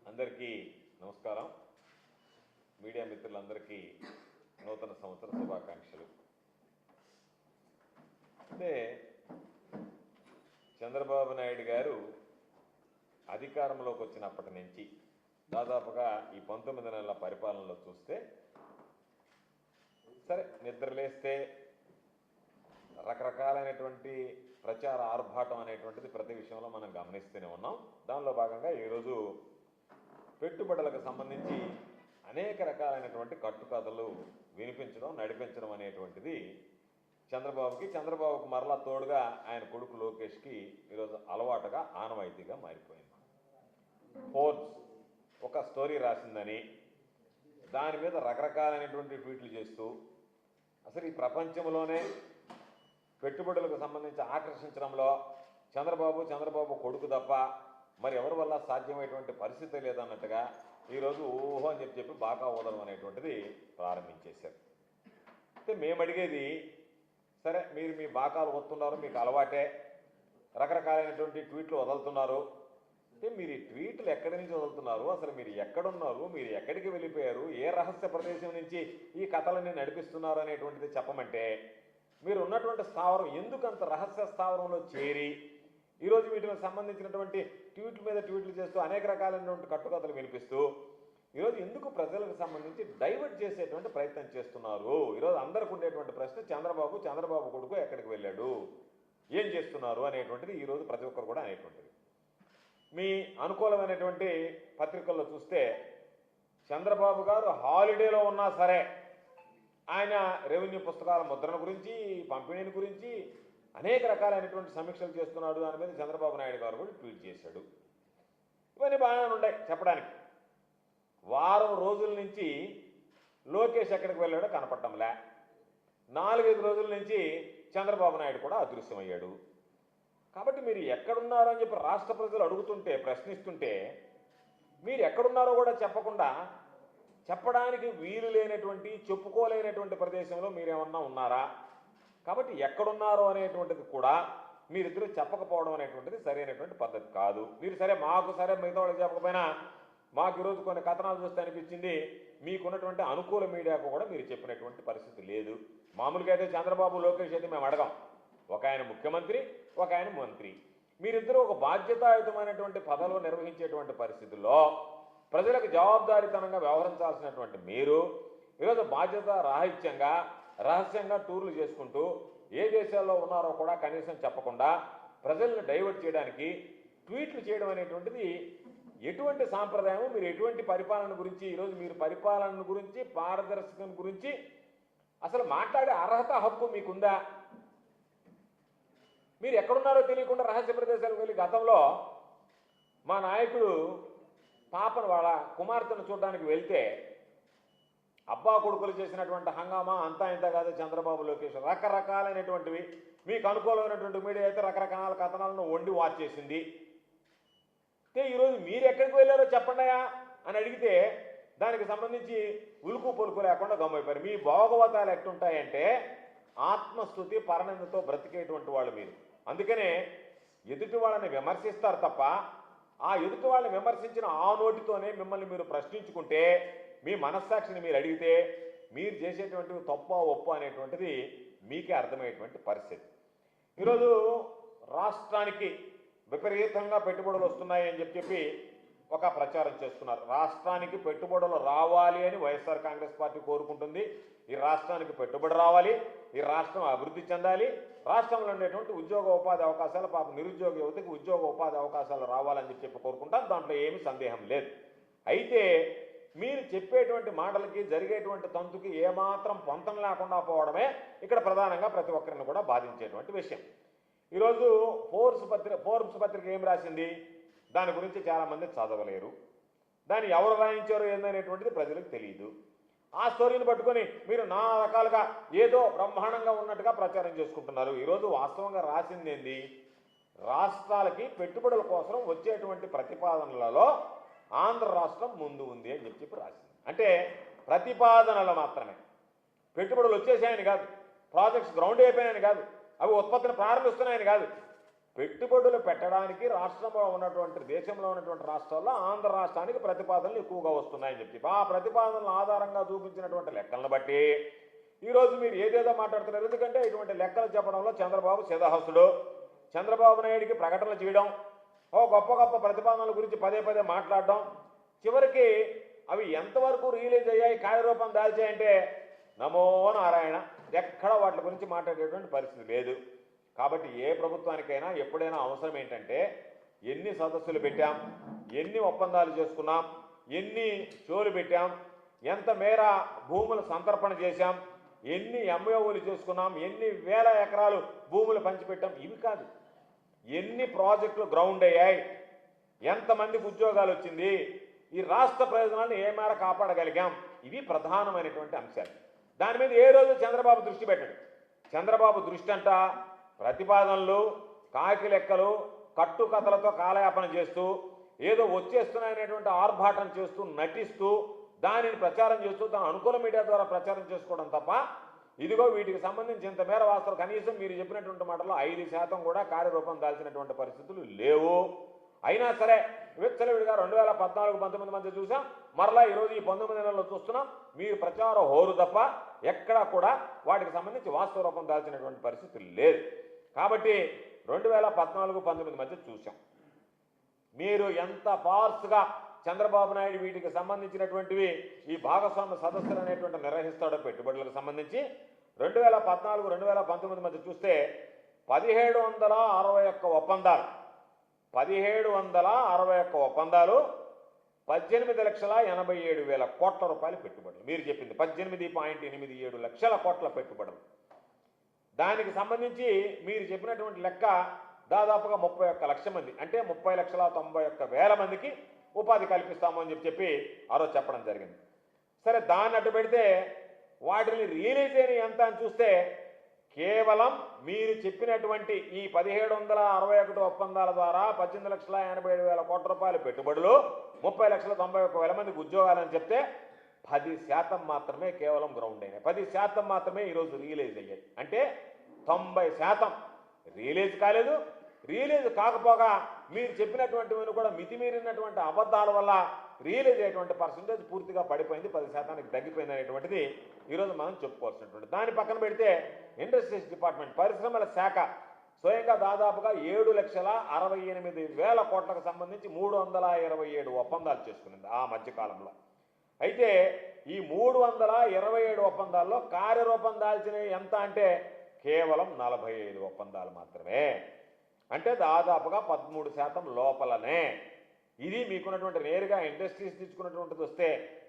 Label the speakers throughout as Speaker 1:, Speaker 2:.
Speaker 1: అందరికీ నమస్కారం. మీడియా మిత్రులందరికీ నూతన సంవత్సర శుభాకాంక్షలు. అంటే చంద్రబాబు నాయుడు గారు అధికారంలోకి వచ్చినప్పటి నుంచి దాదాపుగా ఈ 19 నెలల పరిపాలనలో చూస్తే సరే నిద్రలేస్తే రకరకాలైనటువంటి ప్రచార ఆర్భాటం అనేటువంటిది ప్రతి విషయంలో మనం గమనిస్తూనే ఉన్నాం. దానిలో భాగంగా ఈరోజు పెట్టుబడులకు సంబంధించి అనేక రకాలైనటువంటి కట్టుకథలు వినిపించడం నడిపించడం అనేటువంటిది చంద్రబాబుకి మరలా తోడుగా ఆయన కొడుకు లోకేష్కి ఈరోజు అలవాటుగా ఆనవాయితీగా మారిపోయింది. ఫోర్బ్స్ ఒక స్టోరీ రాసిందని దాని మీద రకరకాలైనటువంటి ట్వీట్లు చేస్తూ అసలు ఈ ప్రపంచంలోనే పెట్టుబడులకు సంబంధించి ఆకర్షించడంలో చంద్రబాబు కొడుకు తప్ప మరి ఎవరి వల్ల సాధ్యమైనటువంటి పరిస్థితి లేదన్నట్టుగా ఈరోజు ఊహో అని చెప్పి బాగా వదలం అనేటువంటిది ప్రారంభించేశారు. అయితే మేము అడిగేది, సరే మీరు మీ బాకాలు వస్తున్నారు, మీకు అలవాటే, రకరకాలైనటువంటి ట్వీట్లు వదులుతున్నారు. అంటే మీరు ఈ ట్వీట్లు ఎక్కడి నుంచి వదులుతున్నారు, అసలు మీరు ఎక్కడున్నారు, మీరు ఎక్కడికి వెళ్ళిపోయారు, ఏ రహస్య ప్రదేశం నుంచి ఈ కథలన్నీ నడిపిస్తున్నారు అనేటువంటిది చెప్పమంటే, మీరు ఉన్నటువంటి స్థావరం ఎందుకంత రహస్య స్థావరంలో చేరి ఈరోజు వీటికి సంబంధించినటువంటి ట్వీట్ల మీద ట్వీట్లు చేస్తూ అనేక రకాలైనటువంటి కట్టుకథలు వినిపిస్తూ ఈరోజు ఎందుకు ప్రజలకు సంబంధించి డైవర్ట్ చేసేటువంటి ప్రయత్నం చేస్తున్నారు? ఈరోజు అందరికి ఉండేటువంటి ప్రశ్న చంద్రబాబు కొడుకు ఎక్కడికి వెళ్ళాడు, ఏం చేస్తున్నారు అనేటువంటిది ఈరోజు ప్రతి ఒక్కరు కూడా అనేటువంటిది. మీ అనుకూలమైనటువంటి పత్రికల్లో చూస్తే చంద్రబాబు గారు హాలిడేలో ఉన్నా సరే ఆయన రెవెన్యూ పుస్తకాల ముద్రణ గురించి, పంపిణీని గురించి అనేక రకాలైనటువంటి సమీక్షలు చేస్తున్నాడు. దాని మీద చంద్రబాబు నాయుడు గారు కూడా ట్వీట్ చేశాడు. ఇవన్నీ బాగానే ఉన్నాయి చెప్పడానికి. వారం రోజుల నుంచి లోకేష్ ఎక్కడికి వెళ్ళాడో కనపడటంలే. 4-5 రోజుల నుంచి చంద్రబాబు నాయుడు కూడా అదృశ్యమయ్యాడు. కాబట్టి మీరు ఎక్కడున్నారో అని చెప్పి రాష్ట్ర ప్రజలు అడుగుతుంటే, ప్రశ్నిస్తుంటే మీరు ఎక్కడున్నారో కూడా చెప్పకుండా చెప్పడానికి వీలు లేనటువంటి, చెప్పుకోలేనటువంటి ప్రదేశంలో మీరేమన్నా ఉన్నారా? కాబట్టి ఎక్కడున్నారో అనేటువంటిది కూడా మీరిద్దరూ చెప్పకపోవడం అనేటువంటిది సరైనటువంటి పద్ధతి కాదు. మీరు సరే మిగతా వాళ్ళకి చెప్పకపోయినా మాకు ఈరోజు కొన్ని కథనాలు చూస్తే అనిపించింది, మీకున్నటువంటి అనుకూల మీడియాకు కూడా మీరు చెప్పినటువంటి పరిస్థితి లేదు. మామూలుగా అయితే చంద్రబాబు లోకేష్ అయితే మేము అడగం, ఒక ఆయన ముఖ్యమంత్రి, ఒక ఆయన మంత్రి, మీరిద్దరూ ఒక బాధ్యతాయుతమైనటువంటి పదవిలో నిర్వహించేటువంటి పరిస్థితుల్లో ప్రజలకు జవాబుదారీతనంగా వ్యవహరించాల్సినటువంటి మీరు ఈరోజు బాధ్యత రాహిత్యంగా రహస్యంగా టూర్లు చేసుకుంటూ ఏ దేశాల్లో ఉన్నారో కూడా కనీసం చెప్పకుండా ప్రజలను డైవర్ట్ చేయడానికి ట్వీట్లు చేయడం అనేటువంటిది ఎటువంటి సాంప్రదాయం? మీరు ఎటువంటి పరిపాలన గురించి ఈరోజు మీరు పరిపాలన గురించి, పారదర్శకం గురించి అసలు మాట్లాడే అర్హత, హక్కు మీకుందా? మీరు ఎక్కడున్నారో తెలియకుండా రహస్య ప్రదేశాలకు వెళ్ళి గతంలో మా నాయకుడు పాపను వాళ్ళ కుమార్తెను చూడడానికి వెళ్తే అబ్బా కొడుకులు చేసినటువంటి హంగామా అంతా ఇంత కాదు. చంద్రబాబు లోకేష్ రకరకాలైనటువంటివి, మీకు అనుకూలమైనటువంటి మీడియా అయితే రకరకాల కథనాలను వండి వాచ్ చేసింది. అయితే ఈరోజు మీరు ఎక్కడికి వెళ్ళారో చెప్పండియా అని అడిగితే దానికి సంబంధించి ఉలుకు పొలుకు లేకుండా గమ్మైపోయారు. మీ భోగవతాలు ఎట్టుంటాయంటే ఆత్మస్థుతి పరనిందతో బ్రతికేటువంటి వాళ్ళు మీరు. అందుకనే ఎదుటి వాళ్ళని విమర్శిస్తారు తప్ప ఆ ఎదుటి వాళ్ళని విమర్శించిన ఆ నోటితోనే మిమ్మల్ని మీరు ప్రశ్నించుకుంటే, మీ మనస్సాక్షిని మీరు అడిగితే మీరు చేసేటువంటి తప్ప ఒప్పు అనేటువంటిది మీకే అర్థమయ్యేటువంటి పరిస్థితి. ఈరోజు రాష్ట్రానికి విపరీతంగా పెట్టుబడులు వస్తున్నాయి అని చెప్పి ఒక ప్రచారం చేస్తున్నారు. రాష్ట్రానికి పెట్టుబడులు రావాలి అని వైఎస్ఆర్ కాంగ్రెస్ పార్టీ కోరుకుంటుంది. ఈ రాష్ట్రానికి పెట్టుబడి రావాలి, ఈ రాష్ట్రం అభివృద్ధి చెందాలి, రాష్ట్రంలో ఉండేటువంటి ఉద్యోగ ఉపాధి అవకాశాలు, నిరుద్యోగ యువతకి ఉద్యోగ ఉపాధి అవకాశాలు రావాలని చెప్పి కోరుకుంటారు. దాంట్లో ఏమీ సందేహం లేదు. అయితే మీరు చెప్పేటువంటి మాటలకి, జరిగేటువంటి తంతుకి ఏమాత్రం పొంతం లేకుండా పోవడమే ఇక్కడ ప్రధానంగా ప్రతి ఒక్కరిని కూడా బాధించేటువంటి విషయం. ఈరోజు ఫోర్బ్స్ పత్రిక ఏం రాసింది, దాని గురించి చాలామంది చదవలేరు. దాన్ని ఎవరు రాయించారో ఏందనేటువంటిది ప్రజలకు తెలియదు. ఆ స్టోరీని పట్టుకొని మీరు నా రకాలుగా ఏదో బ్రహ్మాండంగా ఉన్నట్టుగా ప్రచారం చేసుకుంటున్నారు. ఈరోజు వాస్తవంగా రాసింది ఏంది, రాష్ట్రాలకి పెట్టుబడుల కోసం వచ్చేటువంటి ప్రతిపాదనలలో ఆంధ్ర రాష్ట్రం ముందు ఉంది అని చెప్పి రాసింది. అంటే ప్రతిపాదనలు మాత్రమే, పెట్టుబడులు వచ్చేసాయని కాదు, ప్రాజెక్ట్స్ గ్రౌండ్ అయిపోయాయని కాదు, అవి ఉత్పత్తిని ప్రారంభిస్తున్నాయని కాదు. పెట్టుబడులు పెట్టడానికి రాష్ట్రంలో ఉన్నటువంటి దేశంలో ఉన్నటువంటి రాష్ట్రాల్లో ఆంధ్ర రాష్ట్రానికి ప్రతిపాదనలు ఎక్కువగా వస్తున్నాయని చెప్పి ఆ ప్రతిపాదనల ఆధారంగా చూపించినటువంటి లెక్కలను బట్టి ఈరోజు మీరు ఏదేదో మాట్లాడుతున్నారు. ఎందుకంటే ఇటువంటి లెక్కలు చెప్పడంలో చంద్రబాబు సిద్ధహస్తుడు. చంద్రబాబు నాయుడికి ప్రకటనలు చేయడం, గొప్ప గొప్ప ప్రతిపాదనల గురించి పదే పదే మాట్లాడడం, చివరికి అవి ఎంతవరకు రిలీజ్ అయ్యాయి, కార్యరూపం దాల్చాయంటే నమో నారాయణ, ఎక్కడ వాటి గురించి మాట్లాడేటువంటి పరిస్థితి లేదు. కాబట్టి ఏ ప్రభుత్వానికైనా ఎప్పుడైనా అవసరం ఏంటంటే ఎన్ని సదస్సులు పెట్టాం, ఎన్ని ఒప్పందాలు చేసుకున్నాం, ఎన్ని షోలు పెట్టాం, ఎంత మేర భూములు సంతర్పణ చేశాం, ఎన్ని ఎంఓయూలు చేసుకున్నాం, ఎన్ని వేల ఎకరాలు భూములు పంచిపెట్టాం, ఇవి కాదు. ఎన్ని ప్రాజెక్టులు గ్రౌండ్ అయ్యాయి, ఎంతమందికి ఉద్యోగాలు వచ్చింది, ఈ రాష్ట్ర ప్రయోజనాలను ఏ మేర కాపాడగలిగాం, ఇవి ప్రధానమైనటువంటి అంశాలు. దాని మీద ఏ రోజు చంద్రబాబు దృష్టి పెట్టాడు. చంద్రబాబు దృష్టి అంట ప్రతిపాదనలు, కాకి లెక్కలు, కట్టుకథలతో కాలయాపన చేస్తూ ఏదో వచ్చేస్తున్నాయనేటువంటి ఆర్భాటం చేస్తూ నటిస్తూ దానిని ప్రచారం చేస్తూ తన అనుకూల మీడియా ద్వారా ప్రచారం చేసుకోవడం తప్ప ఇదిగో వీటికి సంబంధించి ఇంత మేర వాస్తవం కనీసం మీరు చెప్పినటువంటి మాటల్లో 5% కూడా కార్యరూపం దాల్చినటువంటి పరిస్థితులు లేవు. అయినా సరే విచ్చలవిడిగా 2014-19 మధ్య చూసాం, మరలా ఈరోజు ఈ 19 నెలల్లో చూస్తున్నాం. మీరు ప్రచార హోరు తప్ప ఎక్కడా కూడా వాటికి సంబంధించి వాస్తవ రూపం దాల్చినటువంటి పరిస్థితి లేదు. కాబట్టి 2014-19 మధ్య చూసాం. మీరు ఎంత ఫార్స్గా చంద్రబాబు నాయుడు వీటికి సంబంధించినటువంటివి ఈ భాగస్వామ్య సదస్సులు అనేటువంటి నిర్వహిస్తాడో పెట్టుబడులకు సంబంధించి 2014-2019 మధ్య చూస్తే 1761 ఒప్పందాలు, 1761 ఒప్పందాలు, 18,87,000 కోట్ల రూపాయల పెట్టుబడులు. మీరు చెప్పింది 18.87 లక్షల కోట్ల పెట్టుబడులు. దానికి సంబంధించి మీరు చెప్పినటువంటి లెక్క దాదాపుగా 31 లక్షల మంది, అంటే 30,91,000 మందికి ఉపాధి కల్పిస్తాము అని చెప్పి ఆ రోజు చెప్పడం జరిగింది. సరే, దాన్ని అడ్డు పెడితే వాటిని రిలీజ్ అయిన ఎంత అని చూస్తే కేవలం మీరు చెప్పినటువంటి ఈ 1761 ఒప్పందాల ద్వారా 18,87,000 కోట్ల రూపాయల పెట్టుబడులు, 30,91,000 మందికి ఉద్యోగాలని చెప్తే 10% మాత్రమే కేవలం గ్రౌండ్ అయినాయి. 10% మాత్రమే ఈరోజు రిలీజ్ అయ్యాయి. అంటే 90% రిలీజ్ కాలేదు. రిలీజ్ కాకపోగా మీరు చెప్పినటువంటివన్నీ కూడా మితిమీరినటువంటి అబద్ధాల వల్ల రిలీజ్ అయ్యేటువంటి పర్సంటేజ్ పూర్తిగా పడిపోయింది, 10%కి తగ్గిపోయింది అనేటువంటిది ఈరోజు మనం చెప్పుకోవాల్సినటువంటి. దాని పక్కన పెడితే ఇండస్ట్రీస్ డిపార్ట్మెంట్, పరిశ్రమల శాఖ స్వయంగా దాదాపుగా 7,68,000 కోట్లకు సంబంధించి 327 ఒప్పందాలు చేసుకునింది ఆ మధ్యకాలంలో. అయితే ఈ 327 ఒప్పందాల్లో కార్యరూపం దాల్చినవి ఎంత అంటే కేవలం 45 ఒప్పందాలు మాత్రమే. అంటే దాదాపుగా 13% లోపలనే. ఇది మీకున్నటువంటి నేరుగా ఇండస్ట్రీస్ తీసుకున్నటువంటిది వస్తే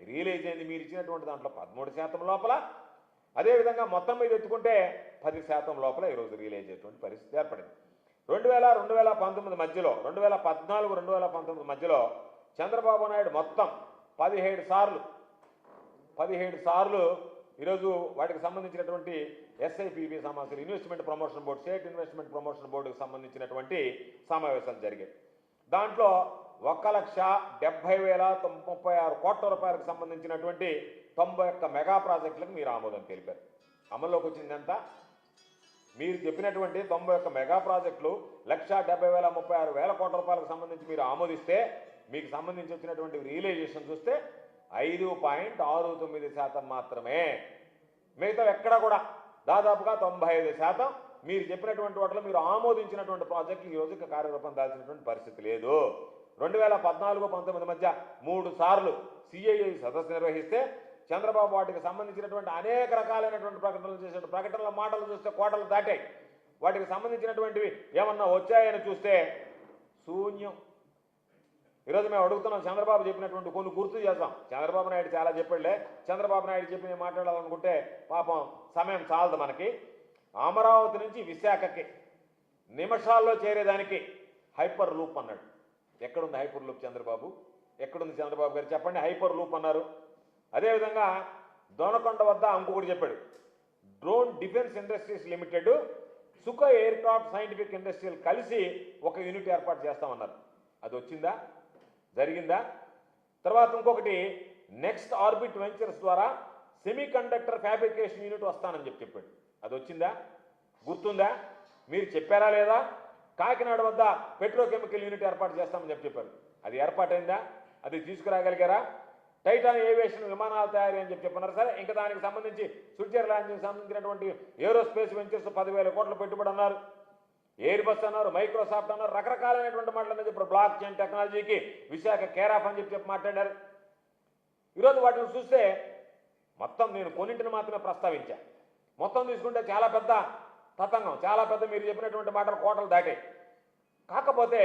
Speaker 1: రిలీజ్ అయింది మీరు ఇచ్చినటువంటి దాంట్లో 13% లోపల. అదేవిధంగా మొత్తం మీద ఎత్తుకుంటే 10% లోపల ఈరోజు రిలీజ్ అయ్యేటువంటి పరిస్థితి ఏర్పడింది. 2000-2019 మధ్యలో, 2014-2019 మధ్యలో చంద్రబాబు నాయుడు మొత్తం 17 సార్లు ఈరోజు వాటికి సంబంధించినటువంటి ఎస్ఐపిబి సమావేశాలు, investment promotion board, state investment promotion బోర్డుకు సంబంధించినటువంటి సమావేశాలు జరిగాయి. దాంట్లో 1,70,036 కోట్ల రూపాయలకు సంబంధించినటువంటి 91 మెగా ప్రాజెక్టులకు మీరు ఆమోదం తెలిపారు. అమల్లోకి వచ్చింది ఎంత? మీరు చెప్పినటువంటి 91 మెగా ప్రాజెక్టులు 1,70,036 కోట్ల రూపాయలకు సంబంధించి మీరు ఆమోదిస్తే మీకు సంబంధించి వచ్చినటువంటి రియలైజేషన్ చూస్తే 5.69% మాత్రమే. మిగతా ఎక్కడ కూడా దాదాపుగా 95% మీరు చెప్పినటువంటి వాటిలో మీరు ఆమోదించినటువంటి ప్రాజెక్టులు ఈ రోజుకి కార్యరూపం దాల్చినటువంటి పరిస్థితి లేదు. 2014-19 మధ్య 3 సార్లు సిఐఐ సదస్సు నిర్వహిస్తే చంద్రబాబు వాటికి సంబంధించినటువంటి అనేక రకాలైనటువంటి ప్రకటనలు చేసిన ప్రకటనల మాటలు చూస్తే కోటలు దాటాయి. వాటికి సంబంధించినటువంటివి ఏమన్నా వచ్చాయని చూస్తే శూన్యం. ఈరోజు మేము అడుగుతున్నాం, చంద్రబాబు చెప్పినటువంటి కొన్ని గుర్తు చేద్దాం. చంద్రబాబు నాయుడు చాలా చెప్పాడులే, చంద్రబాబు నాయుడు చెప్పి మాట్లాడాలనుకుంటే పాపం సమయం చాలదు మనకి. అమరావతి నుంచి విశాఖకి నిమిషాల్లో చేరేదానికి హైపర్ లూప్ అన్నాడు. ఎక్కడుంది హైపర్ లూప్ చంద్రబాబు? ఎక్కడుంది చంద్రబాబు గారు చెప్పండి? హైపర్ లూప్ అన్నారు. అదేవిధంగా దొనకొండ వద్ద ఇంకొకటి చెప్పాడు, drone defence industries limited, Sukhoi air craft scientific industrial కలిసి ఒక యూనిట్ ఏర్పాటు చేస్తామన్నారు. అది వచ్చిందా? జరిగిందా? తర్వాత ఇంకొకటి నెక్స్ట్ ఆర్బిట్ వెంచర్స్ ద్వారా సెమీ కండక్టర్ ఫ్యాబ్రికేషన్ యూనిట్ వస్తానని చెప్పాడు. అది వచ్చిందా? గుర్తుందా? మీరు చెప్పారా లేదా? కాకినాడ వద్ద పెట్రోకెమికల్ యూనిట్ ఏర్పాటు చేస్తామని చెప్పారు. అది ఏర్పాటైందా? అది తీసుకురాగలిగారా? టైటాన్ ఏవియేషన్ విమానాల తయారీ అని చెప్పన్నారు. సరే, ఇంకా దానికి సంబంధించి స్విట్జర్లాండ్కి సంబంధించినటువంటి ఏరోస్పేస్ వెంచర్స్ 10,000 కోట్ల పెట్టుబడి అన్నారు, ఎయిర్ బస్ అన్నారు, మైక్రోసాఫ్ట్ అన్నారు, రకరకాలైనటువంటి మాటలు అనేది ఇప్పుడు బ్లాక్ చైన్ టెక్నాలజీకి విశాఖ కేరాఫ్ అని చెప్పి మాట్లాడారు. ఈరోజు వాటిని చూస్తే మొత్తం నేను కొన్నింటిని మాత్రమే ప్రస్తావించా. మొత్తం తీసుకుంటే చాలా పెద్ద తతంగం, చాలా పెద్ద మీరు చెప్పినటువంటి మాటలు కోటలు దాటే. కాకపోతే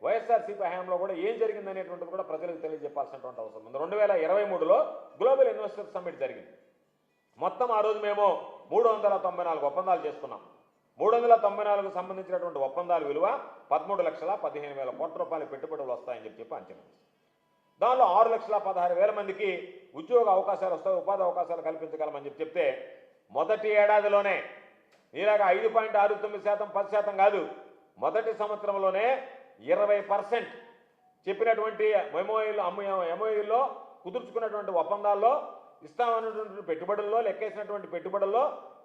Speaker 1: వైఎస్ఆర్సీపీ హయాంలో కూడా ఏం జరిగింది అనేటువంటిది కూడా ప్రజలకు తెలియజెప్పాల్సినటువంటి అవసరం ఉంది. 2023లో గ్లోబల్ ఇన్వెస్టర్ సమ్మిట్ జరిగింది. మొత్తం ఆ రోజు మేము 394 ఒప్పందాలు చేసుకున్నాం. 394కు సంబంధించినటువంటి ఒప్పందాల విలువ 13,15,000 కోట్ల రూపాయల పెట్టుబడులు వస్తాయని చెప్పి అంచనా. దానిలో 6,16,000 మందికి ఉద్యోగ అవకాశాలు వస్తాయి, ఉపాధి అవకాశాలు కల్పించగలమని చెప్తే మొదటి ఏడాదిలోనే ఇలాగ 5.69%, 10% కాదు, మొదటి సంవత్సరంలోనే 20% చెప్పినటువంటి ఎంఓయూల్లో కుదుర్చుకున్నటువంటి ఒప్పందాల్లో ఇస్తామన్నటువంటి పెట్టుబడుల్లో లెక్కేసినటువంటి పెట్టుబడుల్లో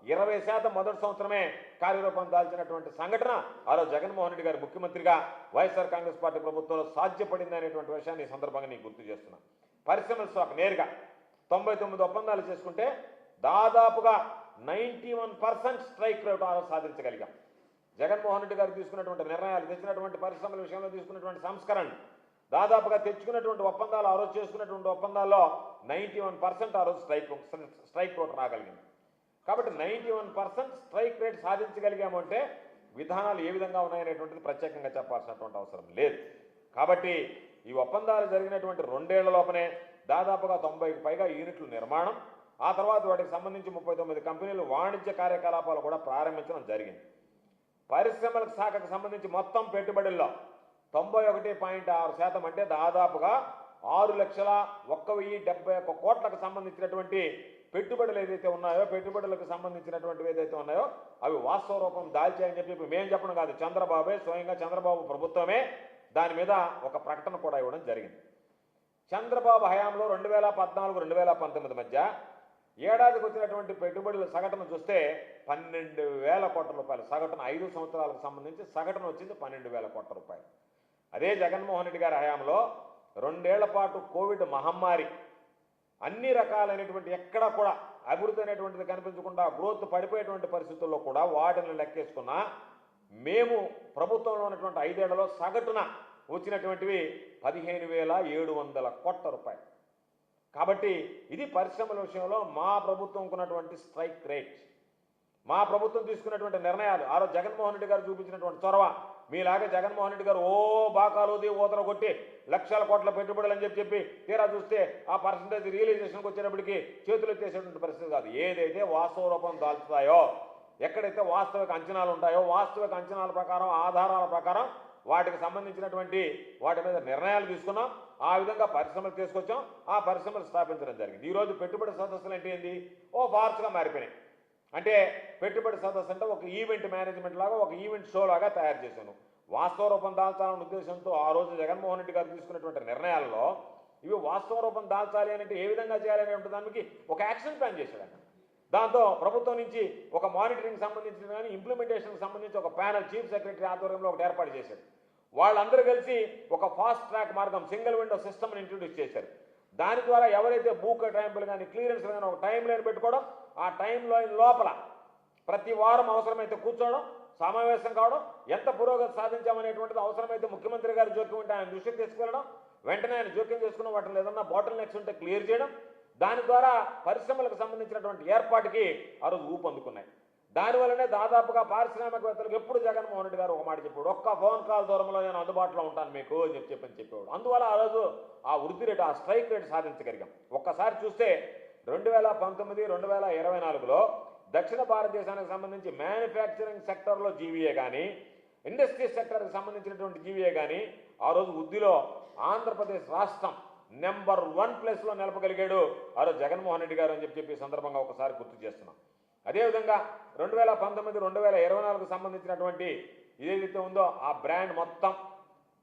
Speaker 1: 20% మొదటి సంవత్సరమే కార్యరూపం దాల్చినటువంటి సంఘటన ఆ రోజు జగన్మోహన్ రెడ్డి గారు ముఖ్యమంత్రిగా వైఎస్ఆర్ కాంగ్రెస్ పార్టీ ప్రభుత్వంలో సాధ్యపడింది అనేటువంటి విషయాన్ని ఈ సందర్భంగా నీకు గుర్తు చేస్తున్నా. పరిశ్రమల శాఖ నేరుగా 99 ఒప్పందాలు చేసుకుంటే దాదాపుగా 91% స్ట్రైక్ రేట్ సాధించగలిగాం. జగన్మోహన్ రెడ్డి గారు తీసుకున్నటువంటి నిర్ణయాలు, తెచ్చినటువంటి పరిశ్రమల విషయంలో తీసుకున్నటువంటి సంస్కరణ, దాదాపుగా తెచ్చుకున్నటువంటి ఒప్పందాలు, ఆ రోజు చేసుకున్నటువంటి ఒప్పందాల్లో 91% ఆ రోజు స్ట్రైక్ రేట్ రాగలిగింది. కాబట్టి 91% స్ట్రైక్ రేట్ సాధించగలిగాము అంటే విధానాలు ఏ విధంగా ఉన్నాయనేటువంటిది ప్రత్యేకంగా చెప్పాల్సినటువంటి అవసరం లేదు. కాబట్టి ఈ ఒప్పందాలు జరిగినటువంటి 2 ఏళ్ల లోపనే దాదాపుగా 90కి పైగా యూనిట్ల నిర్మాణం, ఆ తర్వాత వాటికి సంబంధించి 39 కంపెనీలు వాణిజ్య కార్యకలాపాలు కూడా ప్రారంభించడం జరిగింది. పరిశ్రమల శాఖకు సంబంధించి మొత్తం పెట్టుబడుల్లో 91.6% అంటే దాదాపుగా 6,01,071 కోట్లకు సంబంధించినటువంటి పెట్టుబడులు ఏదైతే ఉన్నాయో, పెట్టుబడులకు సంబంధించినటువంటివి ఏదైతే ఉన్నాయో అవి వాస్తవ రూపం దాల్చాయని చెప్పి మేము చెప్పడం కాదు, చంద్రబాబే స్వయంగా చంద్రబాబు ప్రభుత్వమే దాని మీద ఒక ప్రకటన కూడా ఇవ్వడం జరిగింది. చంద్రబాబు హయాంలో 2014-2019 మధ్య ఏడాదికి వచ్చినటువంటి పెట్టుబడుల సగటును చూస్తే 12,000 కోట్ల రూపాయలు సగటున, 5 సంవత్సరాలకు సంబంధించి సగటున వచ్చింది 12,000 కోట్ల రూపాయలు. అదే జగన్మోహన్ రెడ్డి గారి హయాంలో 2 ఏళ్ల పాటు కోవిడ్ మహమ్మారి అన్ని రకాలైనటువంటి ఎక్కడ కూడా అభివృద్ధి అనేటువంటిది కనిపించకుండా గ్రోత్ పడిపోయేటువంటి పరిస్థితుల్లో కూడా వాటిని లెక్కేసుకున్నా మేము ప్రభుత్వంలో ఉన్నటువంటి 5 ఏళ్లలో సగటున వచ్చినటువంటివి 15,700 కోట్ల రూపాయలు. కాబట్టి ఇది పరిశ్రమల విషయంలో మా ప్రభుత్వం ఉన్నటువంటి స్ట్రైక్ రేట్, మా ప్రభుత్వం తీసుకున్నటువంటి నిర్ణయాలు, ఆ రోజు జగన్మోహన్ రెడ్డి గారు చూపించినటువంటి చొరవ. మీలాగే జగన్మోహన్ రెడ్డి గారు బాకాలోది ఊతర కొట్టి లక్షల కోట్ల పెట్టుబడులు అని చెప్పి తీరా చూస్తే ఆ పర్సంటేజ్ రియలైజేషన్కి వచ్చేటప్పటికి చేతులు ఎత్తేసేటువంటి పరిస్థితి కాదు. ఏదైతే వాస్తవ రూపం దాల్చుతాయో, ఎక్కడైతే వాస్తవిక అంచనాలు ఉంటాయో, వాస్తవిక అంచనాల ప్రకారం, ఆధారాల ప్రకారం వాటికి సంబంధించినటువంటి వాటి మీద నిర్ణయాలు తీసుకున్నాం. ఆ విధంగా పరిశ్రమలు తీసుకొచ్చాం, ఆ పరిశ్రమలు స్థాపించడం జరిగింది. ఈరోజు పెట్టుబడి సదస్సులు అంటే ఏంటి? ఫార్స్గా మారిపోయినాయి. అంటే పెట్టుబడి సదస్సు అంటే ఒక ఈవెంట్ మేనేజ్మెంట్ లాగా, ఒక ఈవెంట్ షో లాగా తయారు చేశాను. వాస్తవ రూపం దాల్చాలన్న ఉద్దేశంతో ఆ రోజు జగన్మోహన్ రెడ్డి గారు తీసుకున్నటువంటి నిర్ణయాల్లో ఇవి వాస్తవ రూపం దాల్చాలి అంటే ఏ విధంగా చేయాలని ఉంటుంది దానికి ఒక యాక్షన్ ప్లాన్ చేశాడు. దాంతో ప్రభుత్వం నుంచి ఒక మానిటరింగ్ సంబంధించిన కానీ ఇంప్లిమెంటేషన్కి సంబంధించి ఒక ప్యానల్ చీఫ్ సెక్రటరీ ఆధ్వర్యంలో ఒకటి ఏర్పాటు చేశాడు. వాళ్ళందరూ కలిసి ఒక ఫాస్ట్ ట్రాక్ మార్గం, సింగిల్ విండో సిస్టమ్ని ఇంట్రొడ్యూస్ చేశారు. దాని ద్వారా ఎవరైతే భూ కేటాయింపులు కానీ క్లియరెన్స్ కానీ ఒక టైం లైన్ పెట్టుకోవడం, ఆ టైం లైన్ లోపల ప్రతి వారం అవసరమైతే కూర్చోవడం, సమావేశం కావడం, ఎంత పురోగతి సాధించామనేటువంటిది అవసరమైతే ముఖ్యమంత్రి గారి జోక్యం ఉంటే ఆయన దృష్టికి తీసుకెళ్ళడం, వెంటనే ఆయన జోక్యం చేసుకున్న వాటిని ఏదన్నా బాటిల్ నెక్స్ ఉంటే క్లియర్ చేయడం. దాని ద్వారా పరిశ్రమలకు సంబంధించినటువంటి ఏర్పాటుకి ఆ రోజు ఊపందుకున్నాయి. దానివల్లనే దాదాపుగా పారిశ్రామికవేత్తలకు ఎప్పుడు జగన్మోహన్ రెడ్డి గారు ఒక మాట చెప్పాడు, ఒక్క ఫోన్ కాల్ దూరంలో నేను అందుబాటులో ఉంటాను మీకు అని చెప్పేవాడు. అందువల్ల ఆ రోజు ఆ వృద్ధి రేటు, ఆ స్ట్రైక్ రేట్ సాధించగలిగాం. ఒక్కసారి చూస్తే 2019-2024లో దక్షిణ భారతదేశానికి సంబంధించి మ్యానుఫ్యాక్చరింగ్ సెక్టర్లో జీవీఏ కానీ, ఇండస్ట్రీ సెక్టర్కి సంబంధించినటువంటి జీవీఏ కానీ ఆ రోజు వృద్ధిలో ఆంధ్రప్రదేశ్ రాష్ట్రం నెంబర్ 1 ప్లేస్లో నిలపగలిగాడు ఆ రోజు జగన్మోహన్ రెడ్డి గారు అని చెప్పి సందర్భంగా ఒకసారి గుర్తు చేస్తున్నాం. అదేవిధంగా 2019-2024కు సంబంధించినటువంటి ఏదైతే ఉందో ఆ బ్రాండ్ మొత్తం